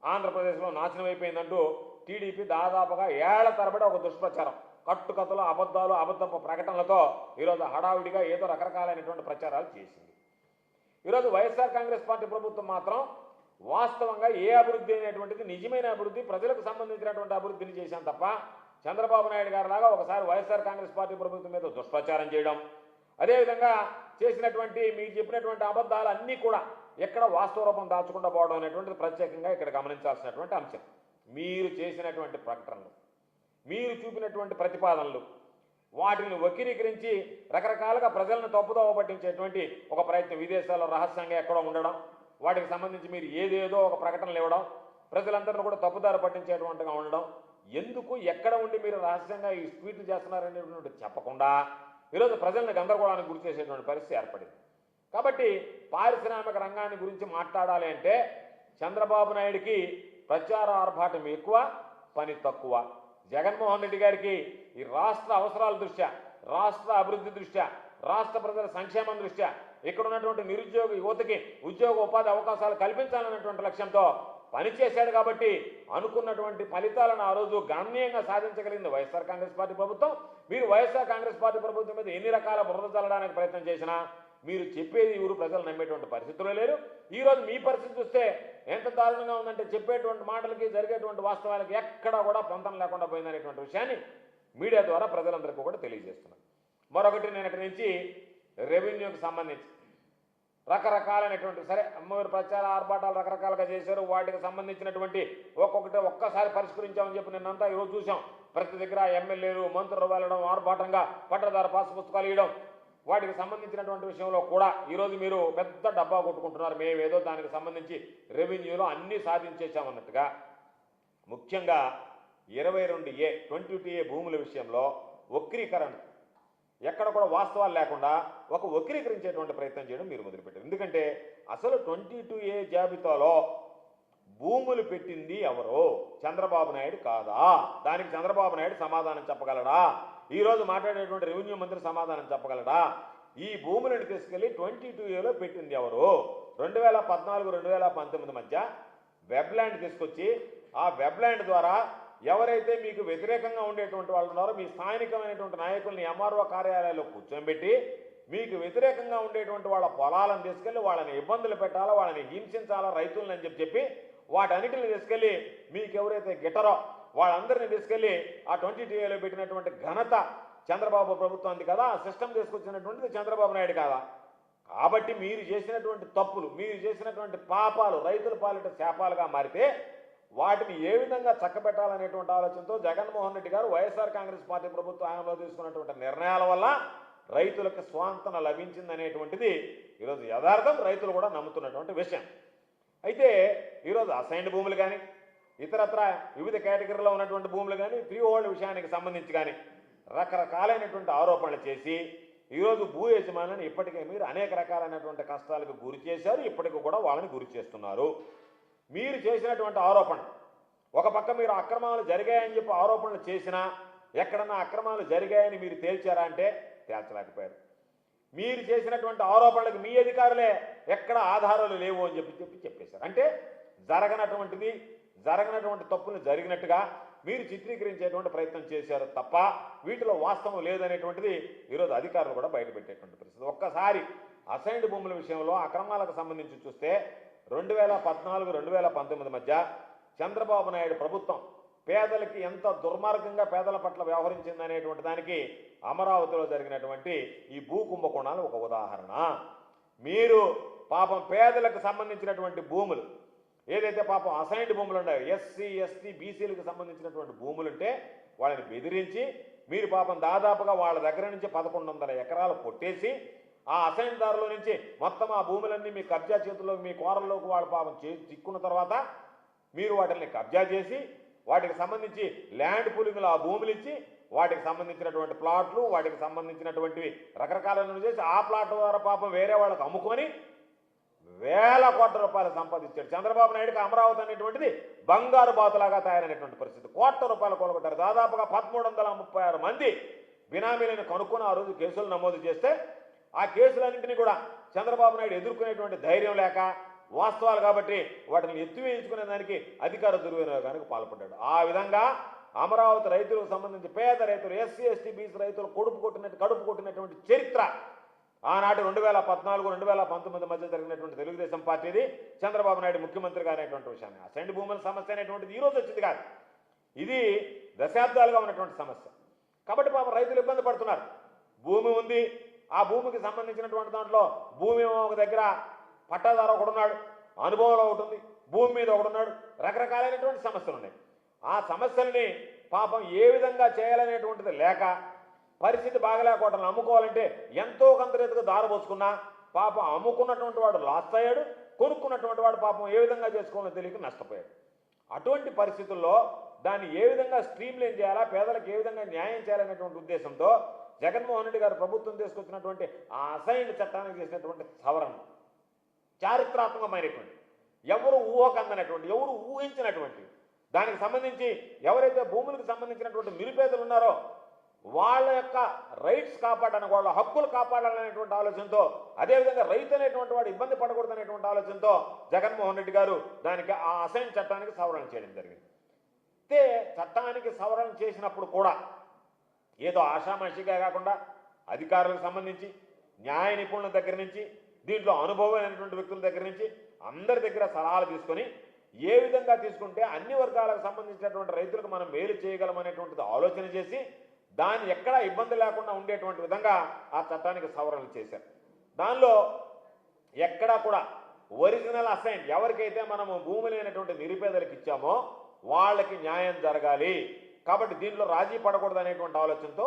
Speaker 1: ఆంధ్రప్రదేశ్లో నాశనం అయిపోయిందంటూ టీడీపీ దాదాపుగా ఏళ్ల తరబడి ఒక దుష్ప్రచారం, కట్టుకథలు, అబద్ధాలు, అబద్ధపు ప్రకటనలతో ఈరోజు హడావుడిగా ఏదో రకరకాలైనటువంటి ప్రచారాలు చేసింది. ఈరోజు వైఎస్ఆర్ కాంగ్రెస్ పార్టీ ప్రభుత్వం మాత్రం వాస్తవంగా ఏ అభివృద్ధి అనేటువంటిది నిజమైన అభివృద్ధి, ప్రజలకు సంబంధించినటువంటి అభివృద్ధిని చేశాం తప్ప చంద్రబాబు నాయుడు గారి లాగా ఒకసారి వైఎస్ఆర్ కాంగ్రెస్ పార్టీ ప్రభుత్వం మీద దుష్ప్రచారం చేయడం, అదేవిధంగా చేసినటువంటి మీరు చెప్పినటువంటి అబద్ధాలు అన్నీ కూడా ఎక్కడ వాస్తవ రూపం దాచకుండా పోవడం అనేటువంటిది ప్రత్యేకంగా ఇక్కడ గమనించాల్సినటువంటి అంశం. మీరు చేసినటువంటి ప్రకటనలు, మీరు చూపినటువంటి ప్రతిపాదనలు, వాటిని వక్రీకరించి రకరకాలుగా ప్రజలను తప్పుదోవ పట్టించేటువంటి ఒక ప్రయత్నం, విదేశాల్లో రహస్యంగా ఎక్కడో ఉండడం, వాటికి సంబంధించి మీరు ఏదేదో ఒక ప్రకటనలు ఇవ్వడం, ప్రజలందరినీ కూడా తప్పుదారి పట్టించేటువంటిగా ఉండడం, ఎందుకు ఎక్కడ ఉండి మీరు రహస్యంగా ఈ ట్వీట్లు చేస్తున్నారనేటువంటి చెప్పకుండా ఈరోజు ప్రజల్ని గందరగోళానికి గురి చేసేటువంటి పరిస్థితి ఏర్పడింది. కాబట్టి పారిశ్రామిక రంగాన్ని గురించి మాట్లాడాలి అంటే చంద్రబాబు నాయుడికి ప్రచార ఆర్భాటం ఎక్కువ, పని తక్కువ. జగన్మోహన్ రెడ్డి గారికి ఈ రాష్ట్ర అవసరాల దృష్ట్యా, రాష్ట్ర అభివృద్ధి దృష్ట్యా, రాష్ట్ర ప్రజల సంక్షేమం దృష్ట్యా, ఇక్కడ ఉన్నటువంటి నిరుద్యోగ యువతకి ఉద్యోగ ఉపాధి అవకాశాలు కల్పించాలన్నటువంటి లక్ష్యంతో పనిచేశాడు. కాబట్టి అనుకున్నటువంటి ఫలితాలను ఆ రోజు గణనీయంగా సాధించగలిగింది వైఎస్ఆర్ కాంగ్రెస్ పార్టీ ప్రభుత్వం. మీరు వైఎస్ఆర్ కాంగ్రెస్ పార్టీ ప్రభుత్వం మీద ఎన్ని రకాల బురద చల్లడానికి ప్రయత్నం చేసినా మీరు చెప్పేది ఎవరు ప్రజలు నమ్మేటువంటి పరిస్థితుల్లో లేరు. ఈరోజు మీ పరిస్థితి చూస్తే ఎంత దారుణంగా ఉందంటే చెప్పేటువంటి మాటలకి జరిగేటువంటి వాస్తవాలకి ఎక్కడా కూడా పొంతం లేకుండా పోయిందనేటువంటి విషయాన్ని మీడియా ద్వారా ప్రజలందరికీ కూడా తెలియజేస్తున్నారు. మరొకటి, నేను ఇక్కడి నుంచి రెవెన్యూకి సంబంధించి రకరకాలైనటువంటి, సరే అమ్మవారి ప్రచార ఆర్భాటాలు రకరకాలుగా చేశారు, వాటికి సంబంధించినటువంటి ఒక్కసారి పరిష్కరించామని చెప్పి నిన్నంతా ఈరోజు చూసాం. ప్రతి దగ్గర ఎమ్మెల్యేలు మంత్రులు వెళ్ళడం, ఆర్భాటంగా పట్టదారు పాస్ పుస్తకాలు ఇవ్వడం, వాటికి సంబంధించినటువంటి విషయంలో కూడా ఈరోజు మీరు పెద్ద డబ్బా కొట్టుకుంటున్నారు. మేమేదో దానికి సంబంధించి రెవెన్యూలో అన్నీ సాధించేసామన్నట్టుగా. ముఖ్యంగా 22A 22A భూముల విషయంలో వక్రీకరణ, ఎక్కడ కూడా వాస్తవాలు లేకుండా ఒక వక్రీకరించేటువంటి ప్రయత్నం చేయడం మీరు మొదలుపెట్టారు. ఎందుకంటే అసలు 22A జాబితాలో భూములు పెట్టింది ఎవరో? చంద్రబాబు నాయుడు కాదా? దానికి చంద్రబాబు నాయుడు సమాధానం చెప్పగలడా? ఈరోజు మాట్లాడేటువంటి రెవెన్యూ మంత్రి సమాధానం చెప్పగలడా? ఈ భూములను తీసుకెళ్లి 22Aలో పెట్టింది ఎవరు? 2014 2019 మధ్య వెబ్ల్యాండ్ తీసుకొచ్చి ఆ వెబ్ల్యాండ్ ద్వారా ఎవరైతే మీకు వ్యతిరేకంగా ఉండేటువంటి వాళ్ళు ఉన్నారో మీ స్థానికమైనటువంటి నాయకుల్ని ఎంఆర్ఓ కార్యాలయాల్లో కూర్చోబెట్టి మీకు వ్యతిరేకంగా ఉండేటువంటి వాళ్ళ పొలాలను తీసుకెళ్లి వాళ్ళని ఇబ్బందులు పెట్టాలా, వాళ్ళని హింసించాలా రైతులని అని చెప్పి వాటన్నిటిని తీసుకెళ్లి మీకు ఎవరైతే గిట్టరో వాళ్ళందరినీ తీసుకెళ్లి ఆ 22Aలో పెట్టినటువంటి ఘనత చంద్రబాబు ప్రభుత్వానికి కదా, ఆ సిస్టమ్ తీసుకొచ్చినటువంటిది చంద్రబాబు నాయుడు కాదా? కాబట్టి మీరు చేసినటువంటి తప్పులు, మీరు చేసినటువంటి పాపాలు రైతుల పాలిట శాపాలుగా మారితే వాటిని ఏ విధంగా చక్కబెట్టాలనేటువంటి ఆలోచనతో జగన్మోహన్ రెడ్డి గారు వైఎస్ఆర్ కాంగ్రెస్ పార్టీ ప్రభుత్వ హయాంలో తీసుకున్నటువంటి నిర్ణయాల వల్ల రైతులకు స్వాంతన లభించిందనేటువంటిది ఈరోజు యథార్థం, రైతులు కూడా నమ్ముతున్నటువంటి విషయం. అయితే ఈరోజు అసైన్డ్ భూములు కానీ ఇతరత్ర వివిధ కేటగిరీలో ఉన్నటువంటి భూములు కానీ ఫ్రీ హోల్డ్ విషయానికి సంబంధించి కానీ రకరకాలైనటువంటి ఆరోపణలు చేసి ఈరోజు భూ యజమానులను ఇప్పటికే మీరు అనేక రకాలైనటువంటి కష్టాలకు గురి చేశారు, ఇప్పటికీ కూడా వాళ్ళని గురి చేస్తున్నారు. మీరు చేసినటువంటి ఆరోపణ, ఒక పక్క మీరు అక్రమాలు జరిగాయని చెప్పి ఆరోపణలు చేసినా ఎక్కడన్నా అక్రమాలు జరిగాయని మీరు తేల్చారా అంటే తేల్చలేకపోయారు. మీరు చేసినటువంటి ఆరోపణలకు మీ అధికారులే ఎక్కడ ఆధారాలు లేవు అని చెప్పేశారు. అంటే జరగనటువంటి తప్పులు జరిగినట్టుగా మీరు చిత్రీకరించేటువంటి ప్రయత్నం చేశారు తప్ప వీటిలో వాస్తవం లేదనేటువంటిది ఈరోజు అధికారులు కూడా బయటపెట్టేటువంటి పరిస్థితి. ఒక్కసారి అసైన్డ్ భూముల విషయంలో అక్రమాలకు సంబంధించి చూస్తే 2014 2019 మధ్య చంద్రబాబు నాయుడు ప్రభుత్వం పేదలకి ఎంత దుర్మార్గంగా పేదల పట్ల వ్యవహరించింది అనేటువంటి దానికి అమరావతిలో జరిగినటువంటి ఈ భూ కుంభకోణాలు ఒక ఉదాహరణ. మీరు పాపం పేదలకు సంబంధించినటువంటి భూములు ఏదైతే పాపం అసైన్డ్ భూములు ఉన్నాయో, ఎస్సీ ఎస్టీ బీసీలకు సంబంధించినటువంటి భూములుంటే వాళ్ళని బెదిరించి మీరు పాపం దాదాపుగా వాళ్ళ దగ్గర నుంచి 1100 ఎకరాలు కొట్టేసి ఆ అసైన్దారులో నుంచి మొత్తం ఆ భూములన్నీ మీ కబ్జా చేతుల్లోకి మీ కోరల్లోకి వాళ్ళు పాపం చిక్కున్న తర్వాత మీరు వాటిని కబ్జా చేసి వాటికి సంబంధించి ల్యాండ్ పూలింగ్లో ఆ భూములు ఇచ్చి వాటికి సంబంధించినటువంటి ప్లాట్లు వాటికి సంబంధించినటువంటివి రకరకాలను చేసి ఆ ప్లాట్ ద్వారా పాపం వేరే వాళ్ళకి అమ్ముకొని వేల కోట్ల రూపాయలు సంపాదించాడు. చంద్రబాబు నాయుడుకి అమరావతి అనేటువంటిది బంగారు బాతులాగా తయారైనటువంటి పరిస్థితి. కోట్ల రూపాయలు కొలగొట్టారు. దాదాపుగా 1336 మంది బినామీలను కనుక్కొని ఆ రోజు కేసులు నమోదు చేస్తే ఆ కేసులన్నింటినీ కూడా చంద్రబాబు నాయుడు ఎదుర్కొనేటువంటి ధైర్యం లేక వాస్తవాలు కాబట్టి వాటిని ఎత్తివేయించుకునే దానికి అధికార దుర్వినియోగానికి పాల్పడ్డాడు. ఆ విధంగా అమరావతి రైతులకు సంబంధించి పేద రైతులు ఎస్సీ ఎస్టీ బీసీ రైతులు కడుపు కొట్టినటువంటి చరిత్ర ఆనాటి 2014, 2019 మధ్య జరిగినటువంటి తెలుగుదేశం పార్టీది, చంద్రబాబు నాయుడు ముఖ్యమంత్రిగా అనేటువంటి విషయాన్ని. అసైన్డ్ భూముల సమస్య అనేటువంటిది ఈరోజు వచ్చింది కాదు, ఇది దశాబ్దాలుగా ఉన్నటువంటి సమస్య. కాబట్టి పాపం రైతులు ఇబ్బంది పడుతున్నారు. భూమి ఉంది, ఆ భూమికి సంబంధించినటువంటి దాంట్లో భూమి ఒక దగ్గర పట్టాదారు ఒకడున్నాడు, అనుభవంలో ఒకటి ఉంది, భూమి మీద ఒకడున్నాడు, రకరకాలైనటువంటి సమస్యలు ఉన్నాయి. ఆ సమస్యల్ని పాపం ఏ విధంగా చేయాలనేటువంటిది లేక, పరిస్థితి బాగలేకపోవడం, అమ్ముకోవాలంటే ఎంతో కొంత రీతిగా దారబోసుకున్నా పాపం అమ్ముకున్నటువంటి వాడు లాస్ అయ్యాడు, కొనుక్కున్నటువంటి వాడు పాపం ఏ విధంగా చేసుకోవాలో తెలియక నష్టపోయాడు. అటువంటి పరిస్థితుల్లో దాన్ని ఏ విధంగా స్ట్రీమ్లైన్ చేయాలా, పేదలకు ఏ విధంగా న్యాయం చేయాలనేటువంటి ఉద్దేశంతో జగన్మోహన్ రెడ్డి గారు ప్రభుత్వం తీసుకొచ్చినటువంటి ఆ అసైన్డ్ చట్టానికి చేసినటువంటి సవరణ చారిత్రాత్మకమైనటువంటి, ఎవరు ఊహకందనటువంటి, ఎవరు ఊహించినటువంటి, దానికి సంబంధించి ఎవరైతే భూములకు సంబంధించినటువంటి నిరుపేదలు ఉన్నారో వాళ్ళ యొక్క రైట్స్ కాపాడాలని, వాళ్ళ హక్కులు కాపాడాలనేటువంటి ఆలోచనతో, అదేవిధంగా రైతు అనేటువంటి వాడు ఇబ్బంది పడకూడదు అనేటువంటి ఆలోచనతో జగన్మోహన్ రెడ్డి గారు దానికి ఆ అసైన్ చట్టానికి సవరణ చేయడం జరిగింది. అయితే చట్టానికి సవరణ చేసినప్పుడు కూడా ఏదో ఆషామాషిగా కాకుండా అధికారులకు సంబంధించి, న్యాయ నిపుణుల దగ్గర నుంచి, దీంట్లో అనుభవమైనటువంటి వ్యక్తుల దగ్గర నుంచి అందరి దగ్గర సలహాలు తీసుకొని ఏ విధంగా తీసుకుంటే అన్ని వర్గాలకు సంబంధించినటువంటి రైతులకు మనం మేలు చేయగలమనేటువంటిది ఆలోచన చేసి దాన్ని ఎక్కడా ఇబ్బంది లేకుండా ఉండేటువంటి విధంగా ఆ చట్టానికి సవరణలు చేశారు. దానిలో ఎక్కడా కూడా ఒరిజినల్ అసైన్ ఎవరికైతే మనము భూమి లేనటువంటి నిరుపేదలకు ఇచ్చామో వాళ్ళకి న్యాయం జరగాలి, కాబట్టి దీంట్లో రాజీ పడకూడదు అనేటువంటి ఆలోచనతో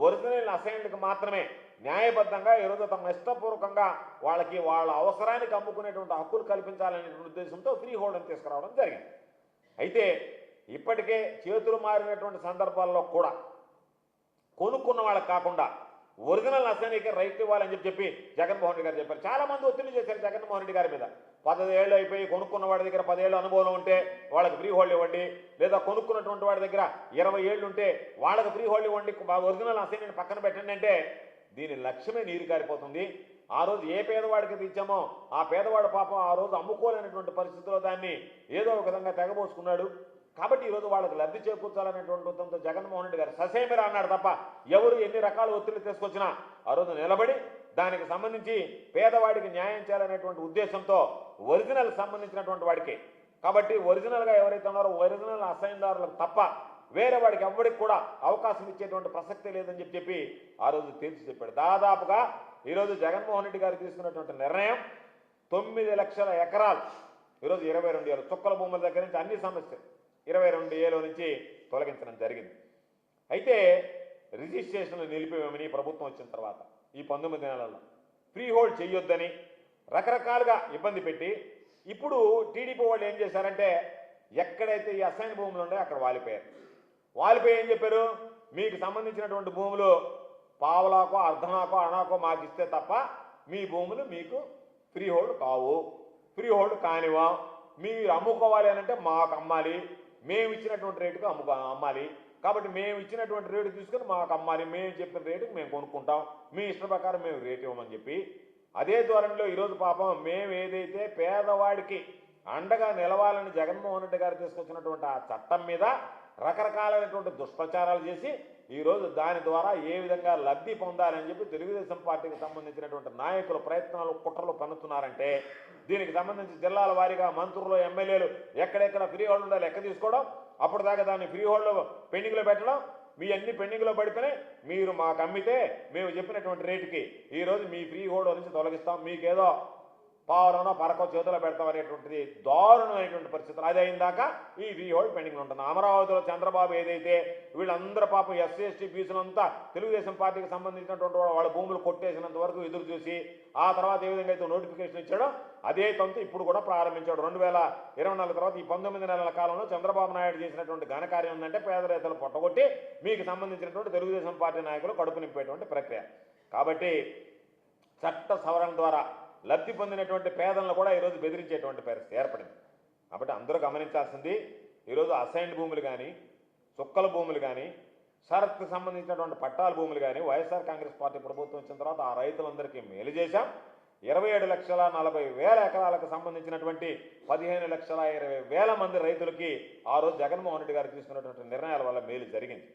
Speaker 1: ఒరిజినల్ అసైన్లకు మాత్రమే న్యాయబద్ధంగా ఈరోజు తమ ఇష్టపూర్వకంగా వాళ్ళకి వాళ్ళ అవసరానికి అమ్ముకునేటువంటి హక్కులు కల్పించాలనేటువంటి ఉద్దేశంతో ఫ్రీ హోల్డ్ని తీసుకురావడం జరిగింది. అయితే ఇప్పటికే చేతులు మారినటువంటి సందర్భాల్లో కూడా కొనుక్కున్న వాళ్ళకి కాకుండా ఒరిజినల్ అసైన్కి రైట్ ఇవ్వాలని చెప్పి జగన్మోహన్ రెడ్డి గారు చెప్పారు. చాలా మంది ఒత్తిడి చేశారు జగన్మోహన్ రెడ్డి గారి మీద. 10 ఏళ్ళు అయిపోయి కొనుక్కున్న వాడి దగ్గర 10 ఏళ్ళు అనుభవం ఉంటే వాళ్ళకి ఫ్రీ హోల్డ్ ఇవ్వండి, లేదా కొనుక్కున్నటువంటి వాడి దగ్గర 20 ఏళ్ళు ఉంటే వాళ్ళకి ఫ్రీ హోల్డ్ ఇవ్వండి, ఒరిజినల్ అసైన్ పక్కన పెట్టండి అంటే దీని లక్ష్యమే నీరు కారిపోతుంది. ఆ రోజు ఏ పేదవాడికి ఇచ్చామో ఆ పేదవాడు పాపం ఆ రోజు అమ్ముకోలేనటువంటి పరిస్థితిలో దాన్ని ఏదో ఒక విధంగా తెగబోసుకున్నాడు. కాబట్టి ఈరోజు వాళ్ళకి లబ్ధి చేకూర్చాలనేటువంటి ఉద్దేశంతో జగన్మోహన్ రెడ్డి గారు ససేమిరా అన్నాడు తప్ప ఎవరు ఎన్ని రకాల ఒత్తిళ్లు తీసుకొచ్చినా ఆ రోజు నిలబడి దానికి సంబంధించి పేదవాడికి న్యాయం చేయాలనేటువంటి ఉద్దేశంతో ఒరిజినల్ సంబంధించినటువంటి వాడికి, కాబట్టి ఒరిజినల్గా ఎవరైతే ఉన్నారో ఒరిజినల్ అసైన్దారులకు తప్ప వేరే వాడికి ఎవరికి కూడా అవకాశం ఇచ్చేటువంటి ప్రసక్తి లేదని చెప్పి ఆ రోజు తేల్చి చెప్పాడు. దాదాపుగా ఈరోజు జగన్మోహన్ రెడ్డి గారు తీసుకున్నటువంటి నిర్ణయం 9 లక్షల ఎకరాలు ఈరోజు 22 ఏళ్ళు చుక్కల భూముల దగ్గర నుంచి అన్ని సమస్యలు 22 ఏళ్ళ నుంచి తొలగించడం జరిగింది. అయితే రిజిస్ట్రేషన్లు నిలిపివేమని ప్రభుత్వం వచ్చిన తర్వాత ఈ 19 నెలల్లో ఫ్రీ హోల్డ్ చేయొద్దని రకరకాలుగా ఇబ్బంది పెట్టి ఇప్పుడు టీడీపీ వాళ్ళు ఏం చేశారంటే ఎక్కడైతే ఈ అసైన్ భూములు ఉన్నాయో అక్కడ వాలిపోయారు. వాలిపోయి ఏం చెప్పారు, మీకు సంబంధించినటువంటి భూములు పావలాకో అర్ధనాకో అనాకో మాకు ఇస్తే తప్ప మీ భూములు మీకు ఫ్రీ హోల్డ్ కావు, ఫ్రీ హోల్డ్ కానివా, మీరు అమ్ముకోవాలి అని అంటే మాకు అమ్మాలి, మేము ఇచ్చినటువంటి రేటుకు అమ్మాలి, కాబట్టి మేము ఇచ్చినటువంటి రేటు తీసుకొని మాకు అమ్మాలి, మేము చెప్పిన రేటుకి మేము కొనుక్కుంటాం, మీ ఇష్ట ప్రకారం మేము రేటు ఇవ్వమని చెప్పి అదే ధోరణిలో ఈరోజు పాపం మేము ఏదైతే పేదవాడికి అండగా నిలవాలని జగన్మోహన్ రెడ్డి గారు తీసుకొచ్చినటువంటి ఆ చట్టం మీద రకరకాలైనటువంటి దుష్ప్రచారాలు చేసి ఈరోజు దాని ద్వారా ఏ విధంగా లబ్ధి పొందాలని చెప్పి తెలుగుదేశం పార్టీకి సంబంధించినటువంటి నాయకులు ప్రయత్నాలు కుట్రలు పన్నుతున్నారంటే దీనికి సంబంధించి జిల్లాల వారీగా మంత్రులు ఎమ్మెల్యేలు ఎక్కడెక్కడ ఫ్రీ హోల్డ్ ఉండాలి లెక్క తీసుకోవడం, అప్పుడు దాకా దాన్ని ఫ్రీ హోల్డ్లో పెండింగ్లో పెట్టడం, మీ అన్ని పెండింగ్లో పడిపోయినాయి, మీరు మాకు అమ్మితే మేము చెప్పినటువంటి రేటుకి ఈరోజు మీ ఫ్రీ హోల్డ్ నుంచి తొలగిస్తాం, మీకేదో పావులోనో పరకో చేతిలో పెడతాం అనేటువంటిది దారుణమైనటువంటి పరిస్థితులు. అది అయిందాక ఈ ఫ్రీ హోల్డ్ పెండింగ్లో ఉంటుంది. అమరావతిలో చంద్రబాబు ఏదైతే వీళ్ళందరూ పాపం ఎస్సీ ఎస్టీ బీసీలంతా తెలుగుదేశం పార్టీకి సంబంధించినటువంటి వాళ్ళ భూములు కొట్టేసినంత వరకు ఎదురు చూసి ఆ తర్వాత ఏ విధంగా అయితే నోటిఫికేషన్ ఇచ్చాడో అదే తంతు ఇప్పుడు కూడా ప్రారంభించాడు. 2024 తర్వాత ఈ 19 నెలల కాలంలో చంద్రబాబు నాయుడు చేసినటువంటి ఘనకార్యం ఉందంటే పేద రైతులు పొట్టగొట్టి మీకు సంబంధించినటువంటి తెలుగుదేశం పార్టీ నాయకులు కడుపు నింపేటువంటి ప్రక్రియ. కాబట్టి చట్ట సవరణ ద్వారా లబ్ధి పొందినటువంటి పేదలను కూడా ఈరోజు బెదిరించేటువంటి పరిస్థితి ఏర్పడింది. కాబట్టి అందరూ గమనించాల్సింది ఈరోజు అసైన్డ్ భూములు కానీ, చుక్కల భూములు కానీ, షరత్కు సంబంధించినటువంటి పట్టాల భూములు కానీ వైఎస్ఆర్ కాంగ్రెస్ పార్టీ ప్రభుత్వం వచ్చిన తర్వాత ఆ రైతులందరికీ మేలు చేశాం. 27,40,000 ఎకరాలకు సంబంధించినటువంటి 15,20,000 మంది రైతులకి ఆ రోజు జగన్మోహన్ రెడ్డి గారు తీసుకున్నటువంటి నిర్ణయాల వల్ల మేలు జరిగింది.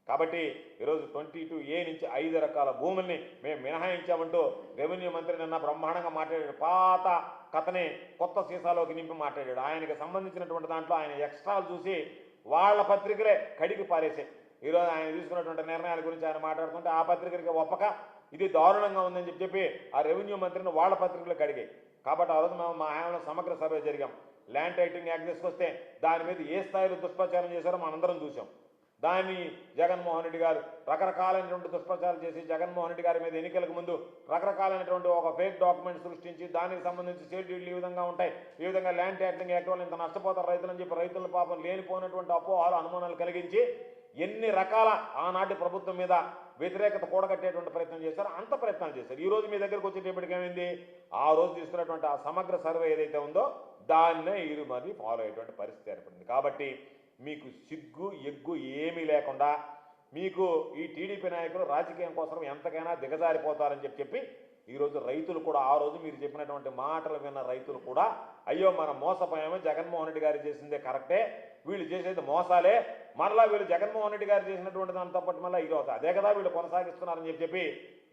Speaker 1: కాబట్టి ఈరోజు 22A నుంచి 5 రకాల భూముల్ని మేము మినహాయించామంటూ రెవెన్యూ మంత్రి నిన్న బ్రహ్మాండంగా మాట్లాడాడు. పాత కథని కొత్త సీసాలోకి నింపి మాట్లాడాడు. ఆయనకి సంబంధించినటువంటి దాంట్లో ఆయన ఎక్స్ట్రాలు చూసి వాళ్ళ పత్రికలే కడిగి పారేసాయి. ఈరోజు ఆయన తీసుకున్నటువంటి నిర్ణయాల గురించి ఆయన మాట్లాడుతుంటే ఆ పత్రికలకి ఒప్పక ఇది దారుణంగా ఉందని చెప్పి ఆ రెవెన్యూ మంత్రిని వాళ్ళ పత్రికలకు అడిగాయి. కాబట్టి ఆ రోజు మేము మా హయాంలో సమగ్ర సర్వే జరిగాం. ల్యాండ్ టైటిలింగ్ యాక్ట్ తీసుకొస్తే దాని మీద ఏ స్థాయిలో దుష్ప్రచారం చేశారో మనందరం చూసాం. దాన్ని జగన్మోహన్ రెడ్డి గారు రకరకాలైనటువంటి దుష్ప్రచారం చేసి జగన్మోహన్ రెడ్డి గారి మీద ఎన్నికలకు ముందు రకరకాలైనటువంటి ఒక ఫేక్ డాక్యుమెంట్ సృష్టించి దానికి సంబంధించి షెడ్యూల్లు ఈ విధంగా ఉంటాయి, ఈ విధంగా ల్యాండ్ టైటిలింగ్ యాక్ట్ వల్ల ఇంత నష్టపోతారు రైతులని చెప్పి రైతుల పాపం లేనిపోయినటువంటి అపోహాలు అనుమానాలు కలిగించి ఎన్ని రకాల ఆనాటి ప్రభుత్వం మీద వ్యతిరేకత కూడగట్టేటువంటి ప్రయత్నం చేశారు. అంత ప్రయత్నాలు చేశారు. ఈ రోజు మీ దగ్గరకు వచ్చేటప్పటికి ఏమైంది, ఆ రోజు తీసుకున్నటువంటి ఆ సమగ్ర సర్వే ఏదైతే ఉందో దాన్నే ఇది మరి ఫాలో అయ్యేటువంటి పరిస్థితి ఏర్పడింది. కాబట్టి మీకు సిగ్గు ఎగ్గు ఏమీ లేకుండా మీకు ఈ టీడీపీ నాయకులు రాజకీయం కోసం ఎంతకైనా దిగజారిపోతారని చెప్పి ఈరోజు రైతులు కూడా ఆ రోజు మీరు చెప్పినటువంటి మాటలు విన్న రైతులు కూడా అయ్యో మనం మోసపోయామో, జగన్మోహన్ రెడ్డి గారు చేసిందే కరెక్టే, వీళ్ళు చేసేది మోసాలే, మరలా వీళ్ళు జగన్మోహన్ రెడ్డి గారు చేసినటువంటి దాంతో పాటు మళ్ళీ ఈరోజు అదే కదా వీళ్ళు కొనసాగిస్తున్నారని చెప్పి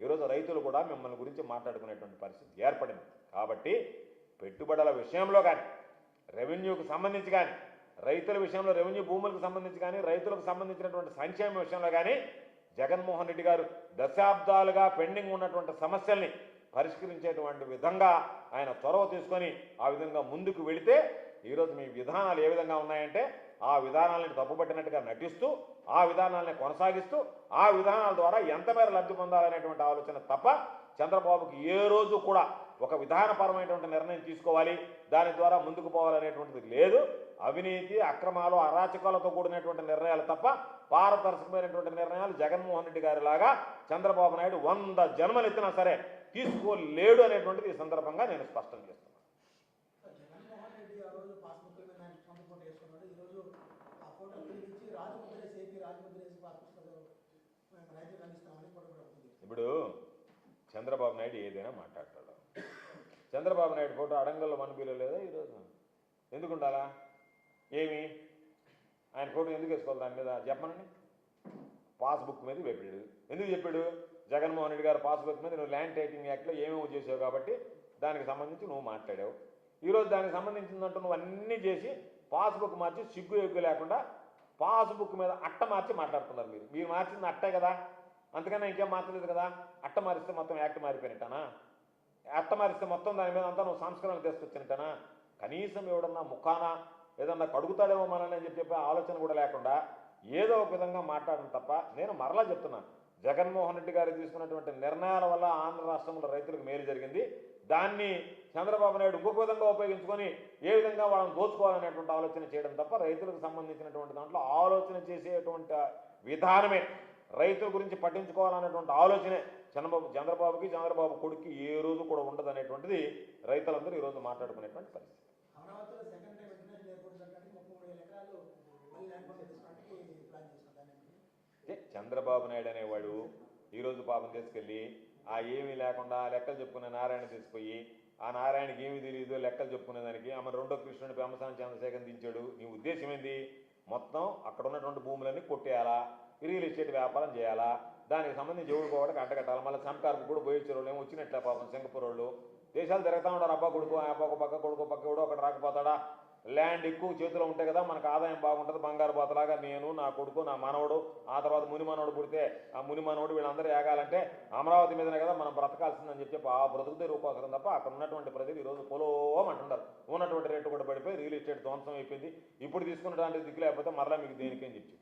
Speaker 1: ఈరోజు రైతులు కూడా మిమ్మల్ని గురించి మాట్లాడుకునేటువంటి పరిస్థితి ఏర్పడింది. కాబట్టి పెట్టుబడుల విషయంలో కానీ, రెవెన్యూకి సంబంధించి కానీ, రైతుల విషయంలో రెవెన్యూ భూములకు సంబంధించి కానీ, రైతులకు సంబంధించినటువంటి సంక్షేమ విషయంలో కానీ జగన్మోహన్ రెడ్డి గారు దశాబ్దాలుగా పెండింగ్ ఉన్నటువంటి సమస్యల్ని పరిష్కరించేటువంటి విధంగా ఆయన చొరవ తీసుకొని ఆ విధంగా ముందుకు వెళితే ఈరోజు మీ విధానాలు ఏ విధంగా ఉన్నాయంటే ఆ విధానాలను తప్పుపట్టినట్టుగా నటిస్తూ ఆ విధానాలను కొనసాగిస్తూ ఆ విధానాల ద్వారా ఎంత మేర లబ్ధి పొందాలనేటువంటి ఆలోచన తప్ప చంద్రబాబుకి ఏ రోజు కూడా ఒక విధానపరమైనటువంటి నిర్ణయం తీసుకోవాలి, దాని ద్వారా ముందుకు పోవాలనేటువంటిది లేదు. అవినీతి, అక్రమాలు, అరాచకాలతో కూడినటువంటి నిర్ణయాలు తప్ప పారదర్శకమైనటువంటి నిర్ణయాలు జగన్మోహన్ రెడ్డి గారి లాగా చంద్రబాబు నాయుడు 100 జన్మలు ఎత్తినా సరే తీసుకోలేడు అనేటువంటిది ఈ సందర్భంగా నేను స్పష్టం చేస్తున్నాను. ఇప్పుడు చంద్రబాబు నాయుడు ఏదైనా మాట్లాడతాడు. చంద్రబాబు నాయుడు ఫోటో అడంగల్లో మనబీలో లేదా ఈరోజు? ఎందుకు ఉండాలా? ఏమి ఆయన ఫోటో ఎందుకు వేసుకోవాలి? దాని మీద చెప్పమనండి. పాస్బుక్ మీద చెప్పాడు. ఎందుకు చెప్పాడు? జగన్మోహన్ రెడ్డి గారు పాస్బుక్ మీద నువ్వు ల్యాండ్ టైటిలింగ్ యాక్ట్లో ఏమేమో చేసావు కాబట్టి దానికి సంబంధించి నువ్వు మాట్లాడావు. ఈరోజు దానికి సంబంధించిందంటూ నువ్వు అన్నీ చేసి పాస్బుక్ మార్చి సిగ్గు ఎగ్గు లేకుండా పాస్బుక్ మీద అట్ట మార్చి మాట్లాడుతున్నారు. మీరు మార్చింది అట్టే కదా, అంతకన్నా ఇంకేం మార్చలేదు కదా. అట్ట మారిస్తే మొత్తం యాక్ట్ మారిపోయినట్టనా? అట్ట మారిస్తే మొత్తం దాని మీద అంతా నువ్వు సంస్కరణలు తీసుకొచ్చినట్టనా? కనీసం ఎవడన్నా ముఖాన ఏదన్నా కడుగుతాడేమో మనల్ని అని చెప్పి ఆలోచన కూడా లేకుండా ఏదో ఒక విధంగా మాట్లాడడం తప్ప, నేను మరలా చెప్తున్నాను, జగన్మోహన్ రెడ్డి గారు తీసుకున్నటువంటి నిర్ణయాల వల్ల ఆంధ్ర రాష్ట్రంలో రైతులకు మేలు జరిగింది. దాన్ని చంద్రబాబు నాయుడు ఇంకొక విధంగా ఉపయోగించుకొని ఏ విధంగా వాళ్ళని దోచుకోవాలనేటువంటి ఆలోచన చేయడం తప్ప రైతులకు సంబంధించినటువంటి దాంట్లో ఆలోచన చేసేటువంటి విధానమే, రైతుల గురించి పట్టించుకోవాలనేటువంటి ఆలోచనే చంద్రబాబు కొడుకు ఏ రోజు కూడా ఉండదు అనేటువంటిది రైతులందరూ ఈరోజు మాట్లాడుకునేటువంటి పరిస్థితి. చంద్రబాబు నాయుడు అనేవాడు ఈరోజు పాపం తీసుకెళ్ళి ఆ ఏమీ లేకుండా లెక్కలు చెప్పుకునే నారాయణ తీసుకుపోయి ఆ నారాయణకి ఏమీ తెలియదు లెక్కలు చెప్పుకునేదానికి ఆమె రెండో కృష్ణుడి పెమ్మసాని చంద్రశేఖర్ దించాడు. నీ ఉద్దేశం ఏంది? మొత్తం అక్కడ ఉన్నటువంటి భూములన్నీ కొట్టేయాలా, రియల్ ఎస్టేట్ వ్యాపారం చేయాలా, దానికి సంబంధించి ఎవరు పోవడానికి అడ్డకట్టాలి. మళ్ళీ సంకార్కు కూడా పోయించారు వాళ్ళు, ఏమో వచ్చినట్లే పాపం సింగపూర్ వాళ్ళు. దేశాలు తిరుగుతూ ఉంటారు, అబ్బా కొడుకు ఒక పక్క కొడుకు పక్క కూడా ఒకటి రాకపోతాడా? ల్యాండ్ ఎక్కువ చేతిలో ఉంటే కదా మనకు ఆదాయం బాగుంటుంది. బంగారు బాతలాగా నేను, నా కొడుకు, నా మనవడు, ఆ తర్వాత ముని మనవడు పుడితే ఆ ముని మనవడు వీళ్ళందరూ ఏగాలంటే అమరావతి మీదనే కదా మనం బ్రతకాల్సిందని చెప్పి ఆ బ్రతుకు తెరువు కోసం తప్ప అక్కడ ఉన్నటువంటి ప్రజలు ఈరోజు పొలోమంటున్నారు. ఉన్నటువంటి రేటు కూడా పడిపోయి రియల్ ఎస్టేట్ ధ్వంసం అయిపోయింది. ఇప్పుడు తీసుకున్నటువంటి దిక్కు లేకపోతే మరలా మీకు దేనికేం చెప్పి